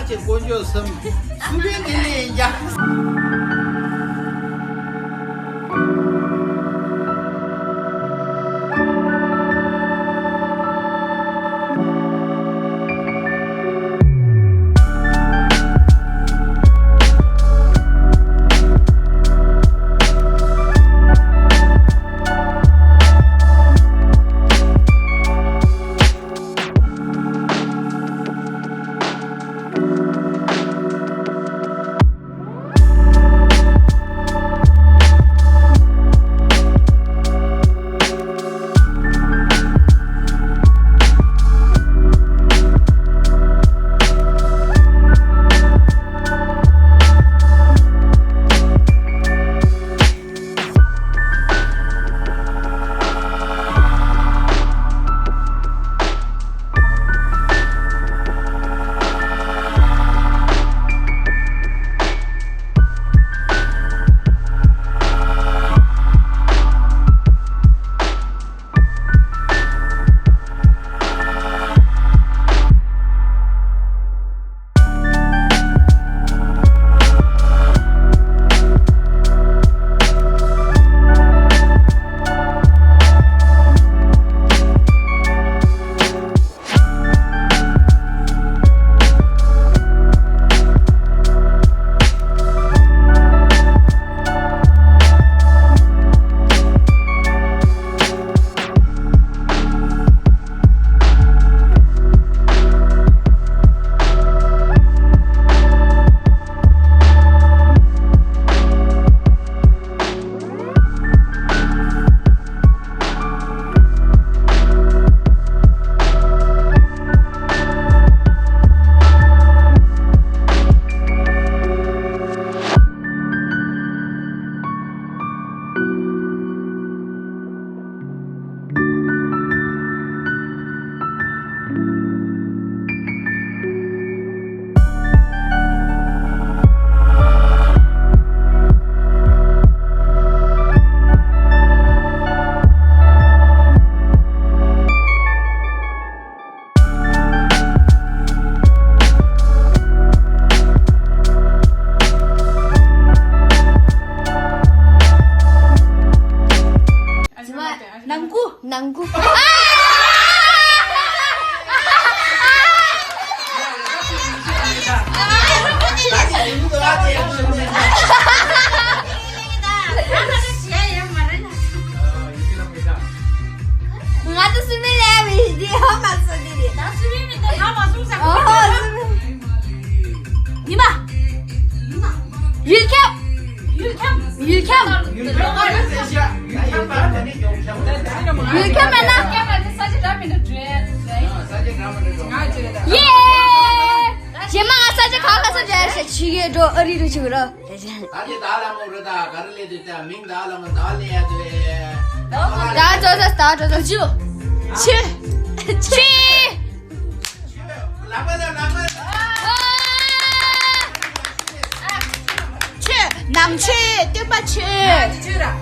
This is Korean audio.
사실 보여줬음 수변일리 이제 낭구. Ngatu sumile di hama sendiri. 나 수빈인데 다 마술사. 니마. 율캡. 율캡 맨나. 사진 라면을 줘. 예. 제마가 사진 가가서 제 지게 저 어리로 지그러. 사실 달라면 그러다 가르려 줄때 민 달라면 달려야 돼 나 저서 주. 치. 라면 치. 남치. 뚜빠치. 주라.